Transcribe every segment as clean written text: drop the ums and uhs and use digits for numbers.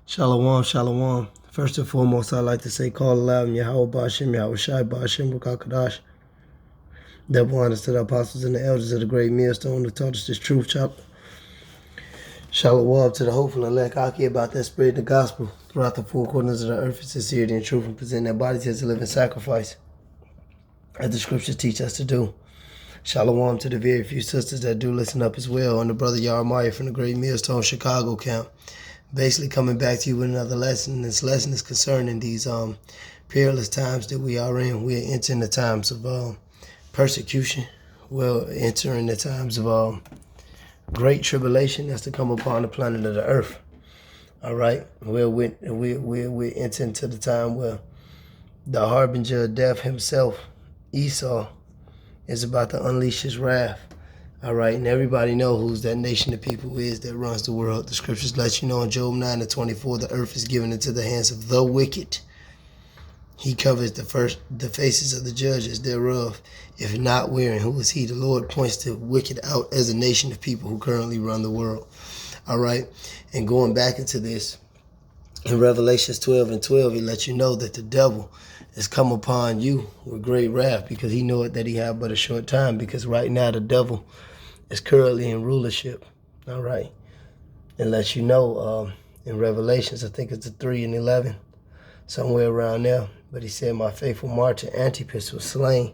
Shalom, shalom. First and foremost, I'd like to say, call aloud, Yahweh Bashem, Yahweh Shai Bashem, Bukakadash. Double honors to the apostles and the elders of the great millstone who taught us this truth. Shalom to the hopeful elect Aki about that spread the gospel throughout the four corners of the earth in sincerity and truth and present their bodies as a living sacrifice, as the scriptures teach us to do. Shalom to the very few sisters that do listen up as well, and the brother Yarmaya from the great millstone Chicago camp. Basically coming back to you with another lesson. This lesson is concerning these peerless times that we are in. We are entering the times of persecution. We're entering the times of great tribulation that's to come upon the planet of the earth. All right? We're entering to the time where the harbinger of death himself, Esau, is about to unleash his wrath. All right, and everybody know who's that nation of people is that runs the world. The scriptures let you know in Job 9:24, the earth is given into the hands of the wicked. He covers the faces of the judges thereof. If not wherein, who is he? The Lord points the wicked out as a nation of people who currently run the world. All right, and going back into this, in Revelations 12:12, he lets you know that the devil has come upon you with great wrath because he knoweth that he have but a short time, because right now the devil is currently in rulership. All right. And let you know in Revelations, I think it's the 3:11, somewhere around there. But he said, my faithful martyr Antipas was slain,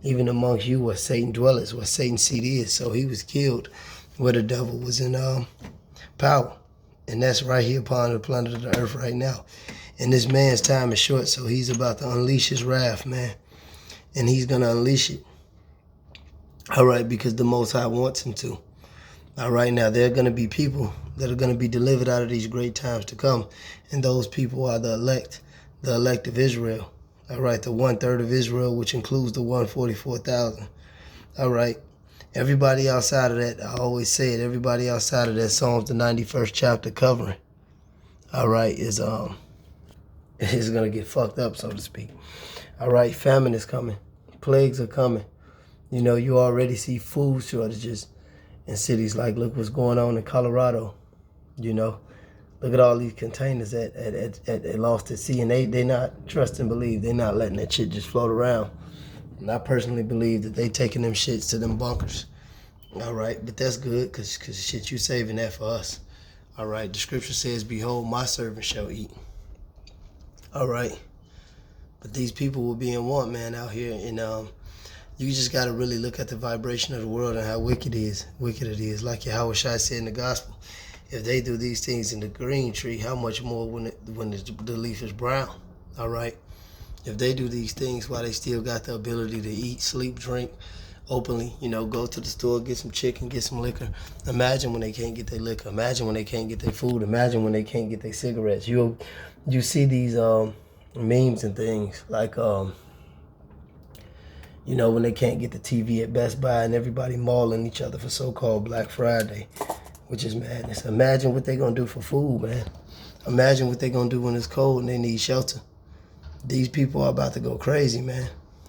even amongst you where Satan dwelleth, where Satan's seat is. So he was killed where the devil was in power. And that's right here upon the planet of the earth right now. And this man's time is short, so he's about to unleash his wrath, man. And he's going to unleash it. All right, because the Most High wants him to. All right, now there are going to be people that are going to be delivered out of these great times to come. And those people are the elect of Israel. All right, the 1/3 of Israel, which includes the 144,000. All right, everybody outside of that, I always say it, everybody outside of that Psalms, the 91st chapter covering, all right, is going to get fucked up, so to speak. All right, famine is coming. Plagues are coming. You know, you already see food shortages in cities like, look what's going on in Colorado. You know, look at all these containers at lost at sea, and they not trust and believe. They're not letting that shit just float around. And I personally believe that they taking them shits to them bunkers. All right, but that's good because shit, you saving that for us. All right, the scripture says, behold, my servant shall eat. All right, but these people will be in want, man, out here, and you just got to really look at the vibration of the world and how wicked it is. Like Yahweh Shai said in the gospel, if they do these things in the green tree, how much more when the leaf is brown? All right. If they do these things while they still got the ability to eat, sleep, drink openly, you know, go to the store, get some chicken, get some liquor. Imagine when they can't get their liquor. Imagine when they can't get their food. Imagine when they can't get their cigarettes. You see these memes and things like you know, when they can't get the TV at Best Buy and everybody mauling each other for so-called Black Friday, which is madness. Imagine what they're going to do for food, man. Imagine what they're going to do when it's cold and they need shelter. These people are about to go crazy, man.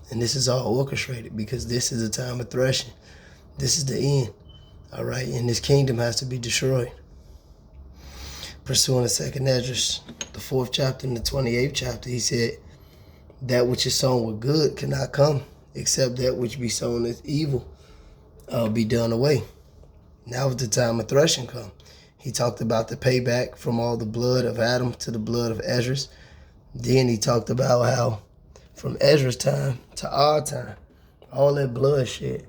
And this is all orchestrated because this is a time of threshing. This is the end, all right? And this kingdom has to be destroyed. Pursuing the second Esdras, the 4th chapter and the 28th chapter, he said, that which is sown with good cannot come, except that which be sown as evil be done away. Now is the time of threshing come. He talked about the payback from all the blood of Adam to the blood of Esdras. Then he talked about how from Esdras' time to our time, all that bloodshed,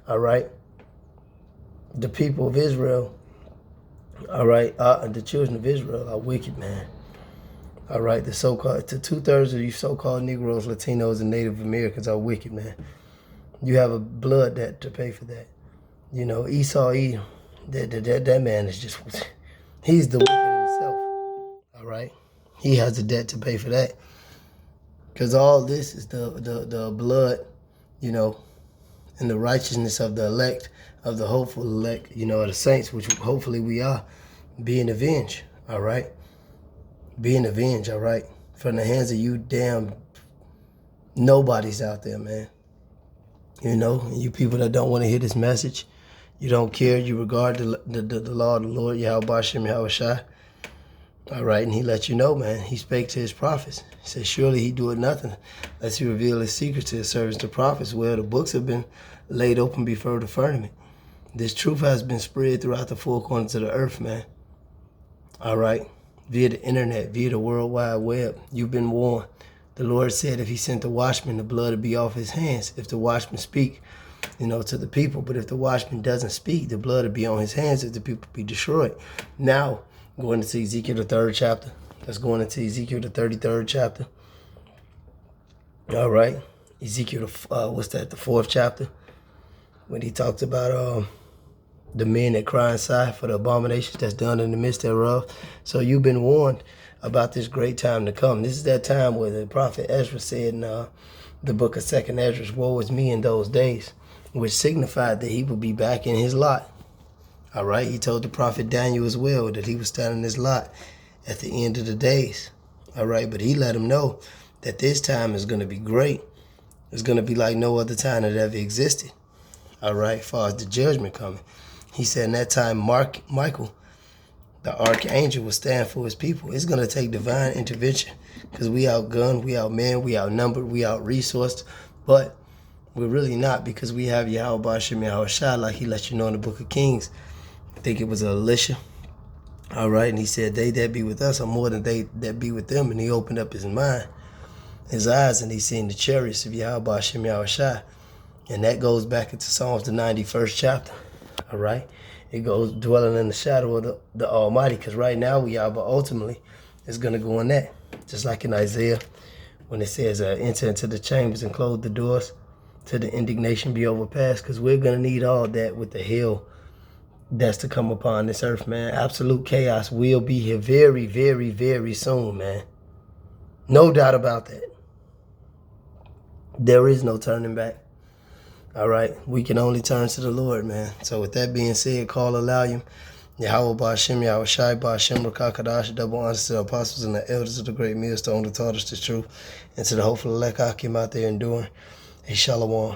all right, the people of Israel, all right, the children of Israel are wicked, man. All right, the 2/3 of you so-called Negroes, Latinos, and Native Americans are wicked, man. You have a blood debt to pay for that. You know, Esau Edom, that man is just, he's the wicked himself. All right, he has a debt to pay for that. Because all this is the blood, you know, and the righteousness of the elect, of the hopeful elect, you know, of the saints, which hopefully we are, being avenged. All right. Being avenged, all right, from the hands of you damn nobodies out there, man. You know, you people that don't want to hear this message, you don't care, you regard the law of the Lord, Yahweh Bashem, Yahweh Shai. All right, and he let you know, man. He spake to his prophets. He said, surely he doeth nothing lest he reveal his secret to his servants, the prophets. Well, the books have been laid open before the firmament. This truth has been spread throughout the four corners of the earth, man. All right, via the internet, via the World Wide Web. You've been warned. The Lord said if he sent the watchman, the blood would be off his hands. If the watchman speak, to the people. But if the watchman doesn't speak, the blood would be on his hands if the people be destroyed. Now, going into Ezekiel, the 3rd chapter. Let's go into Ezekiel, the 33rd chapter. All right. Ezekiel, the 4th chapter. When he talks about the men that cry and sigh for the abominations that's done in the midst thereof. So you've been warned about this great time to come. This is that time where the prophet Ezra said in the book of 2nd Ezra, woe is me in those days, which signified that he would be back in his lot. All right, he told the prophet Daniel as well that he was standing in his lot at the end of the days. All right, but he let him know that this time is going to be great. It's going to be like no other time that ever existed. All right, as far as the judgment coming. He said in that time, Michael, the archangel, will stand for his people. It's going to take divine intervention because we outgunned, we outmanned, we outnumbered, we out-resourced. But we're really not, because we have Yahweh Ba'ashem Yahweh Shai, like he let you know in the book of Kings. I think it was Elisha. All right, and he said, they that be with us are more than they that be with them. And he opened up his mind, his eyes, and he seen the chariots of Yahweh Ba'ashem Yahweh Shai. And that goes back into Psalms, the 91st chapter. All right, it goes dwelling in the shadow of the Almighty, because right now we are, but ultimately it's going to go in that. Just like in Isaiah, when it says, enter into the chambers and close the doors till the indignation be overpassed, because we're going to need all that with the hell that's to come upon this earth, man. Absolute chaos will be here very, very, very soon, man. No doubt about that. There is no turning back. All right, we can only turn to the Lord, man. So with that being said, call Alalium, Yahweh Ba'ashem, Yahweh Shai Ba'ashem, Rakakadash, double honors to the apostles and the elders of the great millstone who taught us the truth, and to the hopeful elect Akim out there enduring. Hey, Shalom.